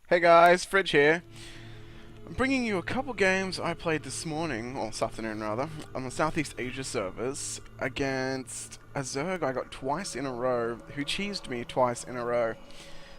Hey guys, Fridge here. I'm bringing you a couple games I played this morning, or this afternoon rather, on the Southeast Asia servers against a Zerg I got twice in a row, who cheesed me twice in a row,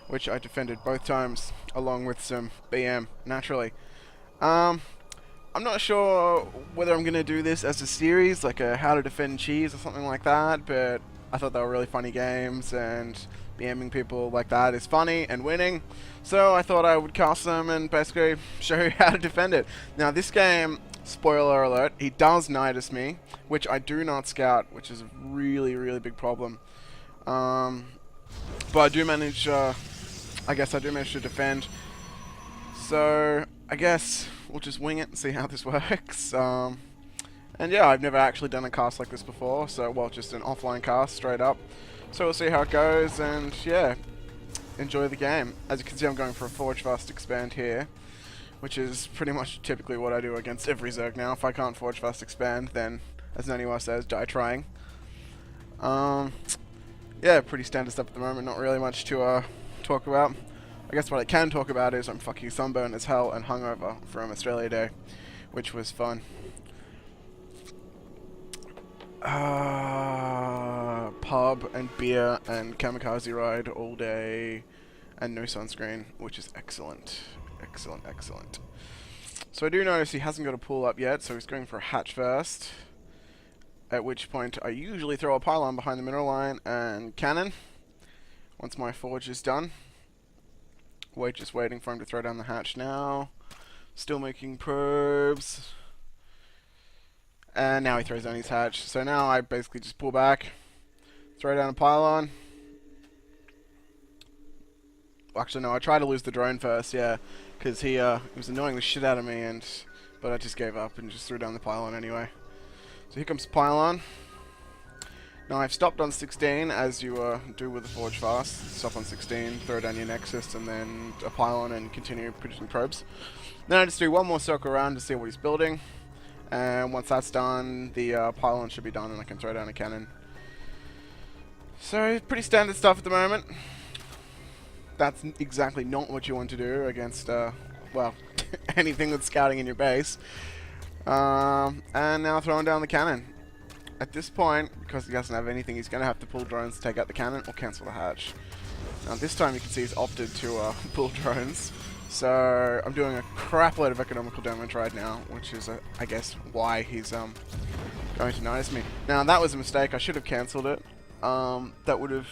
which I defended both times, along with some BM, naturally. Um, I'm not sure whether I'm going to do this as a series, like a how to defend cheese or something like that, but I thought they were really funny games, and BMing people like that is funny and winning. So I thought I would cast them and basically show you how to defend it. Now this game, spoiler alert, he does Nidus me, which I do not scout, which is a really, really big problem. But I do manage, I guess I do manage to defend. So I guess we'll just wing it and see how this works. And yeah, I've never actually done a cast like this before, so, well, just an offline cast, straight up. So we'll see how it goes, and yeah, enjoy the game. As you can see, I'm going for a Forge Fast Expand here, which is pretty much typically what I do against every Zerg now. If I can't Forge Fast Expand, then, as Naniwa says, die trying. Yeah, pretty standard stuff at the moment, not really much to talk about. I guess what I can talk about is I'm fucking sunburned as hell and hungover from Australia Day, which was fun. Pub and beer and kamikaze ride all day and no sunscreen, which is excellent. Excellent, excellent. So I do notice he hasn't got a pool up yet, so he's going for a hatch first. At which point I usually throw a pylon behind the mineral line and cannon once my forge is done. We're just waiting for him to throw down the hatch now. Still making probes. And now he throws down his hatch. So now I basically just pull back, throw down a pylon. Well, actually, no, I tried to lose the drone first, yeah, because he was annoying the shit out of me, but I just gave up and just threw down the pylon anyway. So here comes the pylon. Now I've stopped on 16, as you do with the Forge Fast. Stop on 16, throw down your Nexus, and then a pylon, and continue producing probes. Then I just do one more circle around to see what he's building. And once that's done, the pylon should be done and I can throw down a cannon. So, pretty standard stuff at the moment. That's exactly not what you want to do against, well, anything that's scouting in your base. And now throwing down the cannon. At this point, because he doesn't have anything, he's going to have to pull drones to take out the cannon or cancel the hatch. Now this time you can see he's opted to pull drones. So I'm doing a crap load of economical damage right now, which is, I guess, why he's going to notice me. Now that was a mistake. I should have cancelled it. That would have,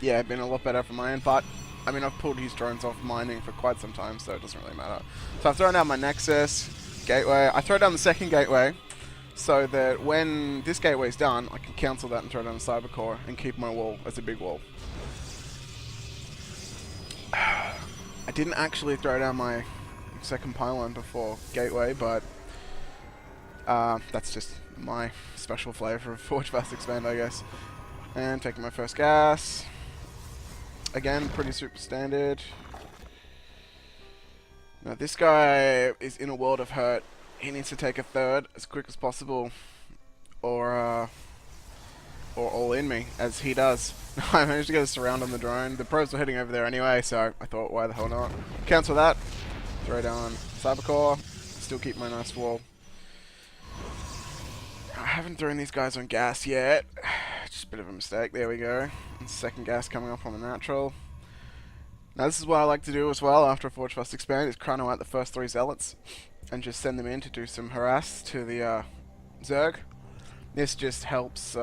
yeah, been a lot better for my end. But I mean, I've pulled his drones off mining for quite some time, so it doesn't really matter. So I've thrown down my Nexus gateway. I throw down the second gateway, so that when this gateway is done, I can cancel that and throw down a cyber core and keep my wall as a big wall. I didn't actually throw down my second pylon before gateway, but that's just my special flavour of Forge Fast Expand, I guess. And taking my first gas. Again, pretty super standard. Now this guy is in a world of hurt. He needs to take a third as quick as possible, or all in me, as he does. I managed to get a surround on the drone. The probes were heading over there anyway, so I thought, why the hell not? Cancel that. Throw down Cybercore. Still keep my nice wall. I haven't thrown these guys on gas yet. Just a bit of a mistake. There we go. And second gas coming up on the natural. Now this is what I like to do as well after a Forge Fast Expand, is chrono out the first 3 zealots and just send them in to do some harass to the Zerg. This just helps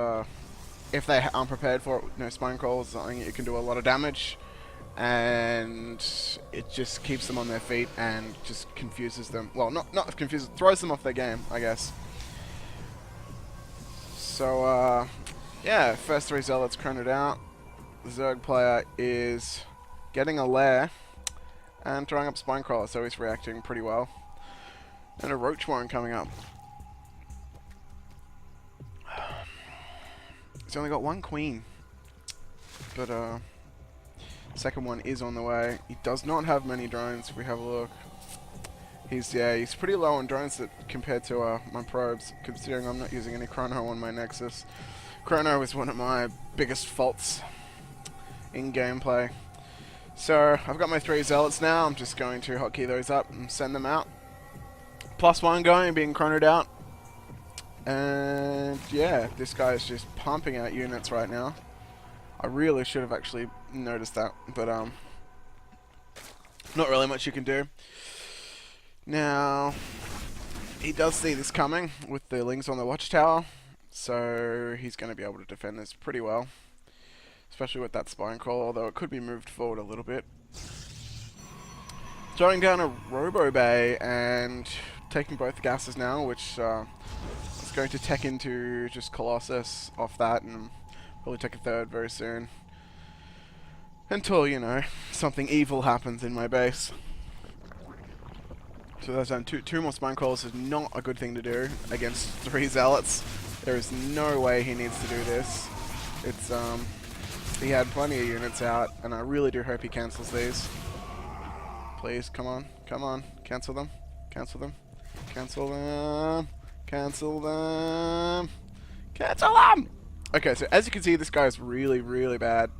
if they aren't prepared for it, with no spine crawls, something, it can do a lot of damage, and it just keeps them on their feet and just confuses them. Well, not confuses, throws them off their game, I guess. So yeah, first 3 zealots chronoed out. The Zerg player is getting a lair and throwing up spine crawler, so he's reacting pretty well. And a roach warren coming up. He's only got 1 queen, but second one is on the way. He does not have many drones. If we have a look, he's pretty low on drones compared to my probes, considering I'm not using any chrono on my Nexus. Chrono is one of my biggest faults in gameplay. So I've got my 3 zealots now. I'm just going to hotkey those up and send them out. +1 going, being chronoed out. And yeah, this guy is just pumping out units right now. I really should have actually noticed that, but not really much you can do. Now, he does see this coming with the Lings on the watchtower, so he's going to be able to defend this pretty well. Especially with that spine crawl, although it could be moved forward a little bit. Throwing down a Robo Bay and taking both the gases now, which is going to tech into just Colossus off that, and probably take a third very soon. Until, you know, something evil happens in my base. So that's done. Two more spine crawls is not a good thing to do against 3 zealots. There is no way he needs to do this. It's he had plenty of units out, and I really do hope he cancels these. Please, come on, come on, cancel them, cancel them, cancel them, cancel them, cancel them! Okay, so as you can see, this guy is really, really bad.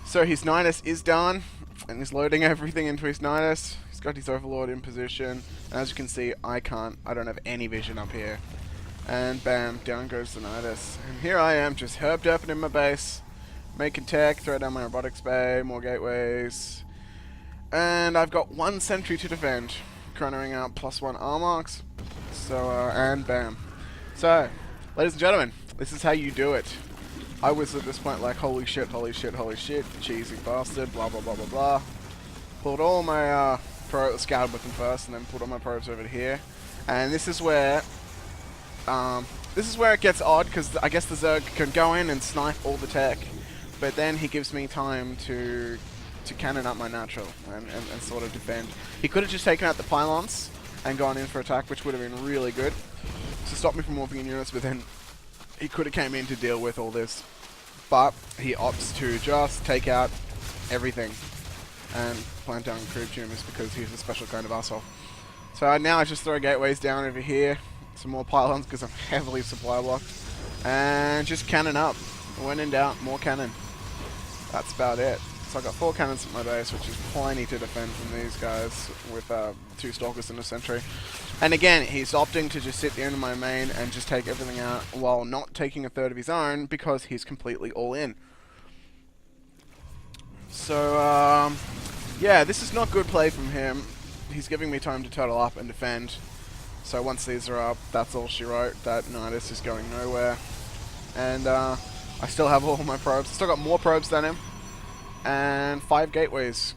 So his Nidus is done, and he's loading everything into his Nidus. He's got his Overlord in position, and as you can see, I don't have any vision up here. And bam, down goes the Nidus. And here I am, just herb derping in my base, making tech, throw down my robotics bay, more gateways. And I've got 1 sentry to defend, chronoing out +1 Armox. So, and bam. So, ladies and gentlemen, this is how you do it. I was at this point like, holy shit, holy shit, holy shit, cheesy bastard, blah blah blah blah blah. Pulled all my scouted with them first, and then pulled all my probes over to here. And this is where it gets odd, because I guess the Zerg can go in and snipe all the tech, but then he gives me time to cannon up my natural and sort of defend. He could have just taken out the pylons and gone in for attack, which would have been really good to stop me from morphing in units, but then he could have came in to deal with all this. But he opts to just take out everything and plant down creep tumors because he's a special kind of asshole. So now I just throw gateways down over here, some more pylons because I'm heavily supply blocked, and just cannon up. When in doubt, more cannon. That's about it. So I got 4 cannons at my base, which is plenty to defend from these guys with 2 stalkers and a sentry. And again, he's opting to just sit there in my main and just take everything out while not taking a third of his own because he's completely all in. So, yeah, this is not good play from him. He's giving me time to turtle up and defend. So once these are up, that's all she wrote. That Nidus is going nowhere. And I still have all my probes. Still got more probes than him. And 5 gateways.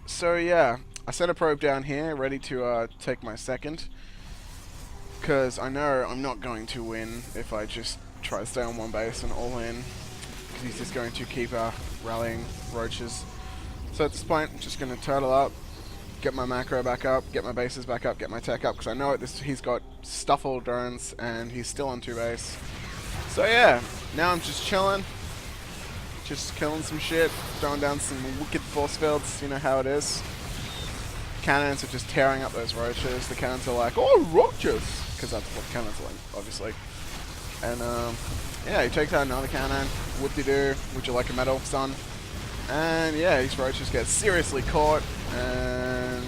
So yeah, I sent a probe down here, ready to take my second. Because I know I'm not going to win if I just try to stay on one base and all in. Because he's just going to keep rallying roaches. So at this point, I'm just going to turtle up, get my macro back up, get my bases back up, get my tech up. Because I know he's got Stuffle drones and he's still on 2 base. So yeah, now I'm just chilling. Just killing some shit, throwing down some wicked force fields, you know how it is. Cannons are just tearing up those roaches. The cannons are like, oh, roaches! Because that's what cannons are like, obviously. And, yeah, he takes out another cannon. Whoop-de-doo, would you like a medal, son? And, yeah, these roaches get seriously caught. And,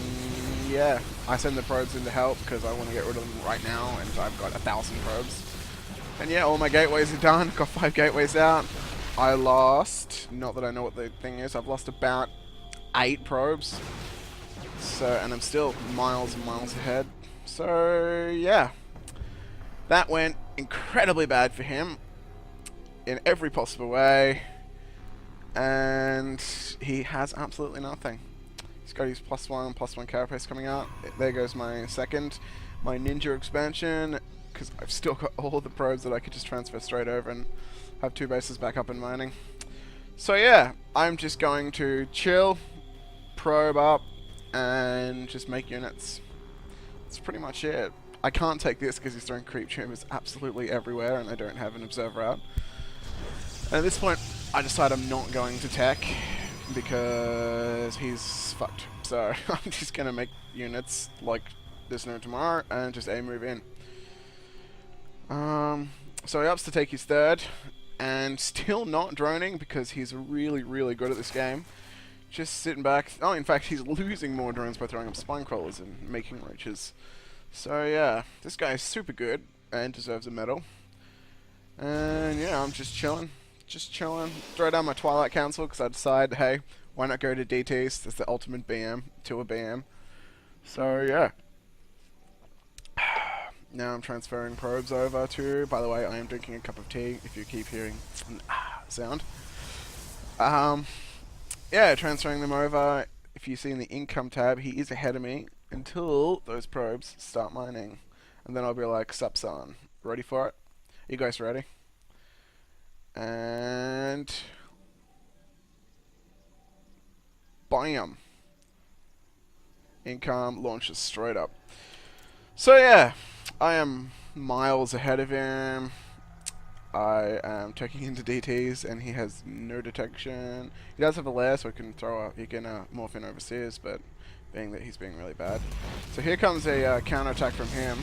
yeah, I send the probes in to help because I want to get rid of them right now. And I've got 1,000 probes. And, yeah, all my gateways are done. Got 5 gateways out. I lost, not that I know what the thing is, I've lost about 8 probes. So, and I'm still miles and miles ahead. So, yeah. That went incredibly bad for him in every possible way. And he has absolutely nothing. He's got his +1 carapace coming out. There goes my second. My ninja expansion, because I've still got all the probes that I could just transfer straight over and have 2 bases back up and mining. So yeah, I'm just going to chill, probe up, and just make units. That's pretty much it. I can't take this because he's throwing creep tumors absolutely everywhere and I don't have an observer out. And at this point, I decide I'm not going to tech because he's fucked. So I'm just going to make units like there's no tomorrow and just move in. So he opts to take his third. and still not droning because he's really, really good at this game. Just sitting back. Oh, in fact, he's losing more drones by throwing up spine crawlers and making roaches. So yeah, this guy is super good and deserves a medal. And yeah, I'm just chilling. Just chilling. Throw down my Twilight Council because I decided, hey, why not go to DTs? That's the ultimate BM to a BM. So yeah. Now I'm transferring probes over to, by the way, I am drinking a cup of tea if you keep hearing an sound. Yeah, transferring them over. If you see in the income tab, he is ahead of me until those probes start mining. And then I'll be like, sup son, ready for it? Are you guys ready? And bam. Income launches straight up. So yeah, I am miles ahead of him. I am checking into DTs and he has no detection. He does have a lair, so he can morph in overseas, but being that he's being really bad. So here comes a counterattack from him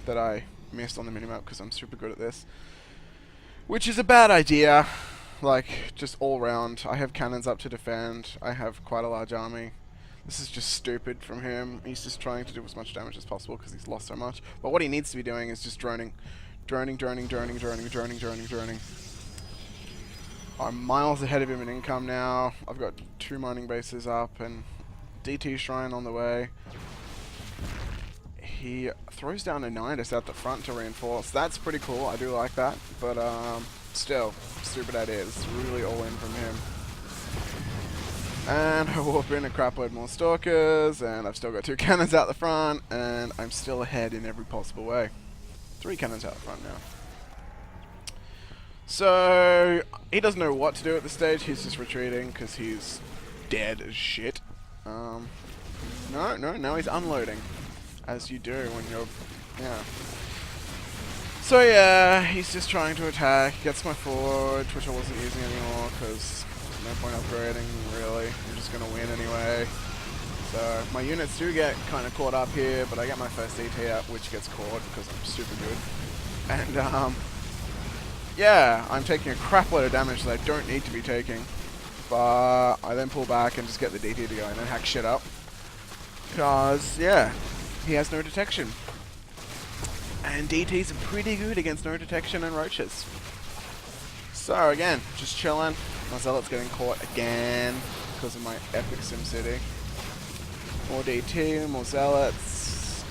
that I missed on the minimap because I'm super good at this. Which is a bad idea, like, just all round. I have cannons up to defend. I have quite a large army. This is just stupid from him. He's just trying to do as much damage as possible because he's lost so much. But what he needs to be doing is just droning. Droning. I'm miles ahead of him in income now. I've got 2 mining bases up and DT Shrine on the way. He throws down a Nidus out the front to reinforce. That's pretty cool. I do like that. But still, stupid idea. It's really all in from him. And I warp in a crap load more Stalkers, and I've still got 2 cannons out the front, and I'm still ahead in every possible way. 3 cannons out the front now. So, he doesn't know what to do at this stage. He's just retreating because he's dead as shit. No, now he's unloading. As you do when you're... yeah. So yeah, he's just trying to attack. Gets my forge, which I wasn't using anymore because no point upgrading, really. I'm just going to win anyway. So my units do get kind of caught up here, but I get my first DT up, which gets caught because I'm super good. And yeah, I'm taking a crap load of damage that I don't need to be taking. But I then pull back and just get the DT to go and then hack shit up. Because, yeah, he has no detection. And DTs are pretty good against no detection and roaches. So again, just chilling. My Zealot's getting caught again because of my epic SimCity. More DT, more Zealots.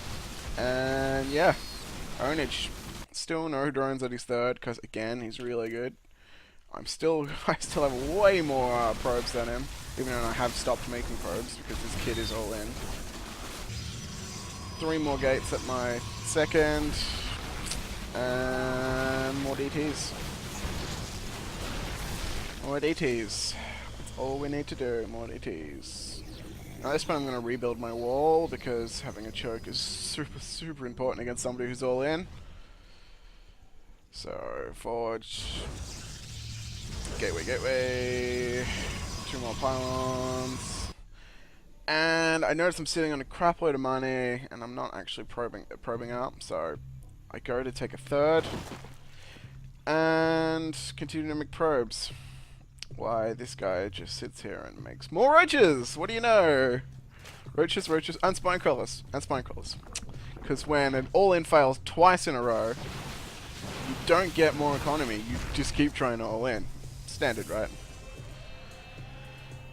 And yeah, Ownage. Still no drones at his third because again, he's really good. I still have way more probes than him, even though I have stopped making probes because this kid is all in. 3 more gates at my second, and more DTs. More DTs. That's all we need to do, more DTs. Now this point I'm going to rebuild my wall because having a choke is super important against somebody who's all in. So, forge. Gateway. 2 more pylons. And I notice I'm sitting on a crap load of money, and I'm not actually probing up, so I go to take a third, and continue to make probes. Why, this guy just sits here and makes more roaches! What do you know? Roaches, and spine crawlers. Because when an all-in fails twice in a row, you don't get more economy, you just keep trying to all-in. Standard, right?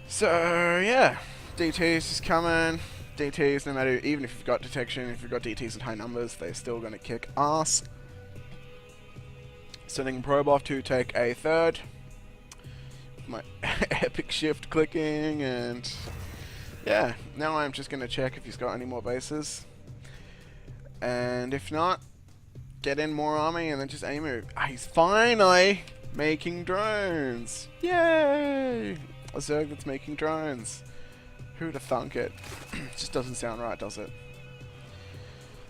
So, yeah. DTs just coming. DTs, no matter, even if you've got detection, if you've got DTs in high numbers, they're still going to kick ass. Sending probe off to take a third. My epic shift clicking, and yeah, now I'm just going to check if he's got any more bases. And if not, get in more army and then just aim it. He's finally making drones. Yay! A Zerg that's making drones. Who'd have thunk it? Just doesn't sound right, does it?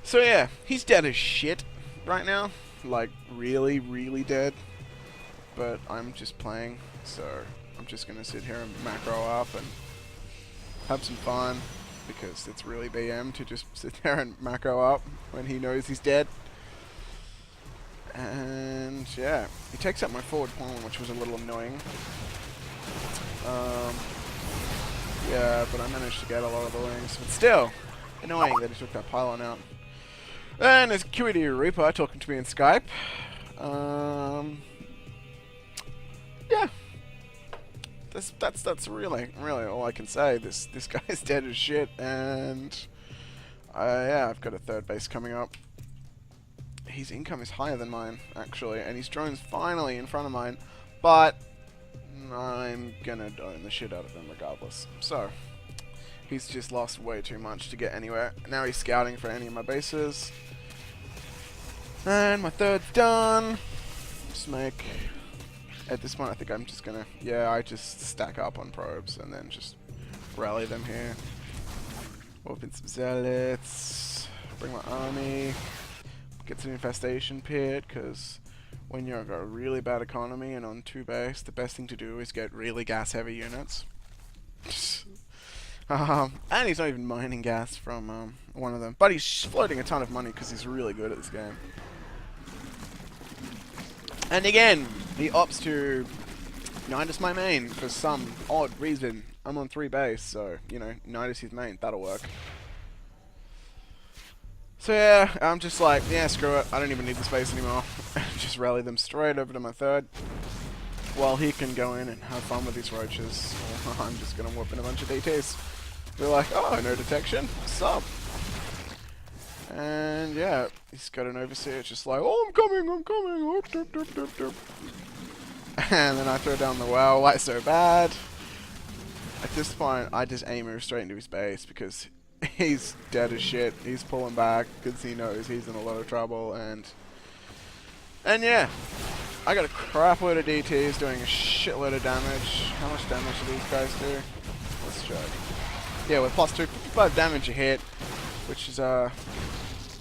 So yeah, he's dead as shit right now. Like, really dead. But I'm just playing, so I'm just gonna sit here and macro up and have some fun, because it's really BM to just sit there and macro up when he knows he's dead. And yeah, he takes out my forward pawn, which was a little annoying. Yeah, but I managed to get a lot of the wings. But still, annoying that he took that pylon out. And there's QED Reaper talking to me in Skype. Yeah. That's really all I can say. This guy's dead as shit, and yeah, I've got a third base coming up. His income is higher than mine, actually, and his drone's finally in front of mine, but I'm gonna own the shit out of him regardless. So, he's just lost way too much to get anywhere. Now he's scouting for any of my bases. And my third's done. Just make... At this point, I think I'm just gonna... Yeah, I just stack up on probes and then just rally them here. Open some zealots. Bring my army. Get some infestation pit, because when you've got a really bad economy and on 2 base, the best thing to do is get really gas-heavy units. And he's not even mining gas from one of them. But he's floating a ton of money because he's really good at this game. And again, he opts to Nidus my main for some odd reason. I'm on 3 base, so, you know, Nidus his main. That'll work. So yeah, I'm just like, yeah, screw it. I don't even need the space anymore. Just rally them straight over to my third. While he can go in and have fun with his roaches. I'm just going to whoop in a bunch of DTs. They're like, oh, no detection. Sup? And yeah, he's got an overseer. It's just like, oh, I'm coming. Oh, derp, derp, derp, derp. And then I throw down the well. Why so bad? At this point, I just aim him straight into his base because he's dead as shit. He's pulling back because he knows he's in a lot of trouble. And yeah, I got a crap load of DTs doing a shitload of damage. How much damage do these guys do? Let's check. Yeah, with plus 2, 55 damage a hit, which is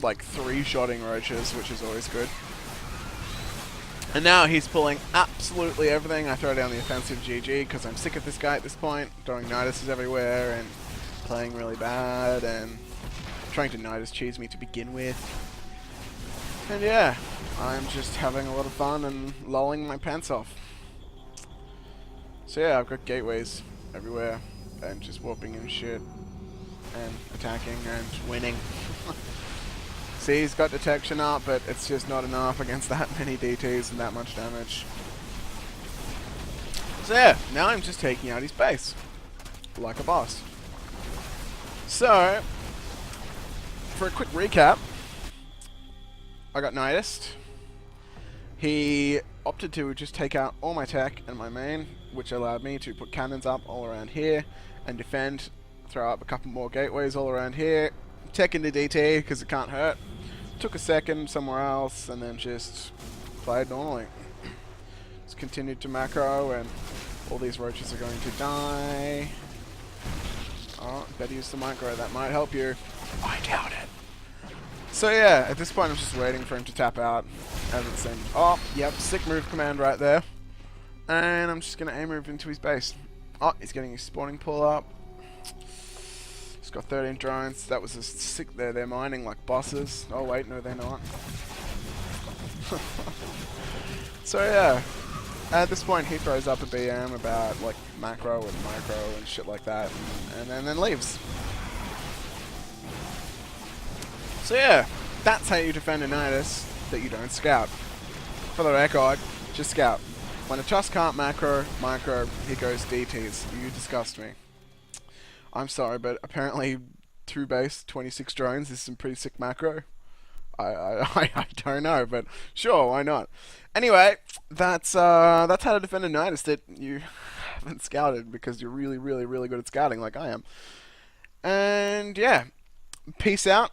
like 3-shotting roaches, which is always good. And now he's pulling absolutely everything. I throw down the offensive GG because I'm sick of this guy at this point, throwing Niduses everywhere and playing really bad and trying to Nidus cheese me to begin with. And yeah, I'm just having a lot of fun and lolling my pants off. So yeah, I've got gateways everywhere and just whooping and shit and attacking and winning. See, he's got detection up, but it's just not enough against that many DTs and that much damage. So yeah, now I'm just taking out his base like a boss. So, for a quick recap, I got Nidus. He opted to just take out all my tech and my main, which allowed me to put cannons up all around here and defend, throw up a couple more gateways all around here, tech into DT because it can't hurt. Took a second somewhere else and then just played normally. Just continued to macro and all these roaches are going to die. Oh, better use the micro, that might help you. I doubt it. So yeah, at this point I'm just waiting for him to tap out. As it seems. Oh, yep, sick move command right there. And I'm just going to aim move into his base. Oh, he's getting his spawning pull up. He's got 13 drones. That was a sick there. They're mining like bosses. Oh wait, no they're not. So yeah, at this point he throws up a BM about like macro and micro and shit like that, and then leaves. So yeah, that's how you defend a Nidus that you don't scout. For the record, just scout. When a Tusk can't macro, micro, he goes DTs. You disgust me. I'm sorry, but apparently 2 base, 26 drones is some pretty sick macro. I don't know, but sure, why not? Anyway, that's how to defend a Nidus that you haven't scouted because you're really good at scouting like I am. And yeah, peace out.